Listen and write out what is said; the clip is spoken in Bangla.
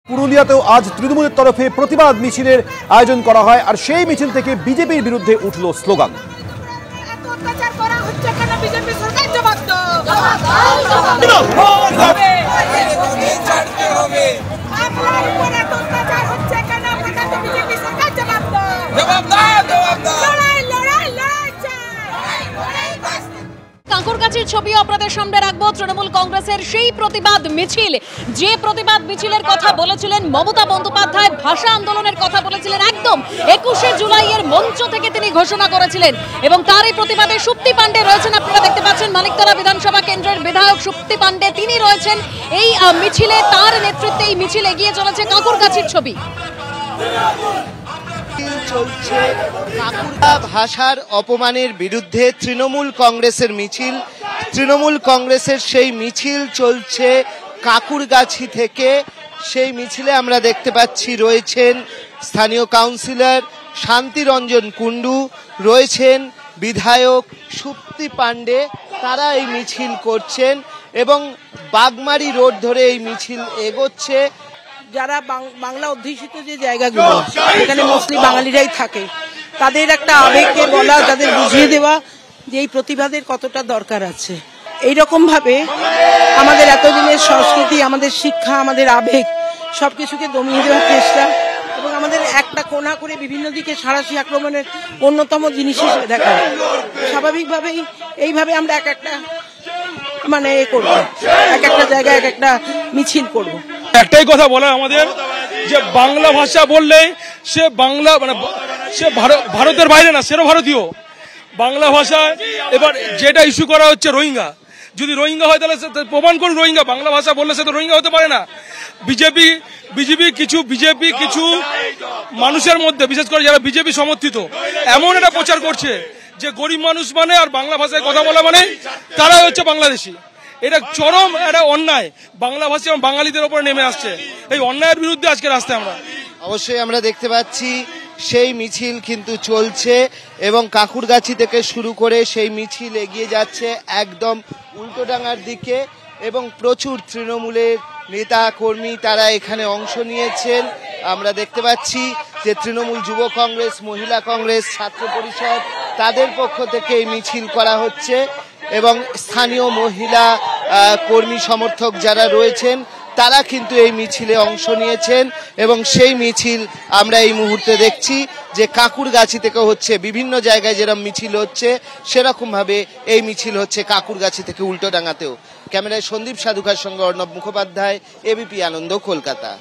পুরুলিয়াতেও আজ তৃণমূলের তরফে প্রতিবাদ মিছিলের আয়োজন করা হয় আর সেই মিছিল থেকে বিজেপির বিরুদ্ধে উঠল স্লোগান। কাকুরগাছির ছবিও আপনাদের সামনে রাখবো। তৃণমূল কংগ্রেসের সেই প্রতিবাদ মিছিল, যে প্রতিবাদ মিছিলের কথা বলেছিলেন মমতা বন্দ্যোপাধ্যায়, ভাষা আন্দোলনের কথা বলেছিলেন একদম 21শে জুলাইয়ের মঞ্চ থেকে তিনি ঘোষণা করেছিলেন। এবং তারই প্রতিবাদে সুপ্তি পাণ্ডে রয়েছেন, আপনারা দেখতে পাচ্ছেন মানিকতলা বিধানসভা কেন্দ্রের বিধায়ক সুপ্তি পাণ্ডে, তিনি রয়েছেন এই মিছিলে। তার নেতৃত্বে এই মিছিল এগিয়ে চলেছে। কাকুরগাছির ছবি চলছে কাকুরগা ভাষার অপমানের বিরুদ্ধে তৃণমূল কংগ্রেসের মিছিল। তৃণমূল কংগ্রেসের সেই মিছিল চলছে কাকুরগাছি থেকে। সেই মিছিলে আমরা দেখতে পাচ্ছি রয়েছেন স্থানীয় কাউন্সিলর শান্তিরঞ্জন কুণ্ডু, রয়েছেন বিধায়ক সুপ্তি পাণ্ডে। তারা এই মিছিল করছেন এবং বাগমারি রোড ধরে এই মিছিল এগোচ্ছে। যারা বাংলা অধ্যুষিত যে জায়গাগুলো, এখানে মুসলিম বাঙালিরাই থাকে, তাদের একটা আবেগকে বলা, তাদের বুঝিয়ে দেওয়া যে এই প্রতিবাদের কতটা দরকার আছে। এইরকম ভাবে আমাদের এতদিনের সংস্কৃতি, আমাদের শিক্ষা, আমাদের আবেগ সবকিছুকে দমিয়ে দেওয়ার চেষ্টা এবং আমাদের একটা কোণা করে বিভিন্ন দিকে সাঁড়াশি আক্রমণের অন্যতম জিনিস হিসেবে দেখা। স্বাভাবিকভাবেই এইভাবে আমরা এক একটা করবো, এক একটা জায়গায় এক একটা মিছিল করবো। একটাই কথা বলা আমাদের, যে বাংলা ভাষা বললে সে বাংলা সে ভারতের বাইরে না, সেও ভারতীয়। বাংলা ভাষায় এবার যেটা ইস্যু করা হচ্ছে রোহিঙ্গা, যদি রোহিঙ্গা হয় তাহলে প্রমাণ করুন রোহিঙ্গা। বাংলা ভাষা বললে সে তো রোহিঙ্গা হতে পারে না। বিজেপি কিছু মানুষের মধ্যে, বিশেষ করে যারা বিজেপি সমর্থিত, এমন একটা প্রচার করছে যে গরিব মানুষ মানে আর বাংলা ভাষায় কথা বলা মানে তারাই হচ্ছে বাংলাদেশি। এটা চরম একটা অন্যায়, বাংলা ভাষা এবং বাঙালিদের উপরে নেমে আসছে। এই অন্যায়ের বিরুদ্ধে আজকে রাস্তায় আমরা অবশ্যই আমরা দেখতে পাচ্ছি সেই মিছিল কিন্তু চলছে এবং কাকুরগাছি থেকে শুরু করে সেই মিছিল এগিয়ে যাচ্ছে একদম উল্টোডাঙ্গার দিকে এবং প্রচুর তৃণমূলের নেতা কর্মী তারা এখানে অংশ নিয়েছেন। আমরা দেখতে পাচ্ছি যে তৃণমূল যুব কংগ্রেস, মহিলা কংগ্রেস, ছাত্র পরিষদ, তাদের পক্ষ থেকে এই মিছিল করা হচ্ছে এবং স্থানীয় মহিলা কর্মী সমর্থক যারা রয়েছেন তারা কিন্তু এই মিছিলে অংশ নিয়েছেন এবং সেই মিছিল আমরা এই মুহূর্তে দেখছি যে কাকুরগাছি থেকে হচ্ছে। বিভিন্ন জায়গায় যেরকম মিছিল হচ্ছে সেরকম ভাবে এই মিছিল হচ্ছে কাকুরগাছি থেকে উল্টোডাঙ্গাতেও। ক্যামেরায় সন্দীপ সাধুকার সঙ্গে অর্ণব মুখোপাধ্যায়, এবিপি আনন্দ, কলকাতা।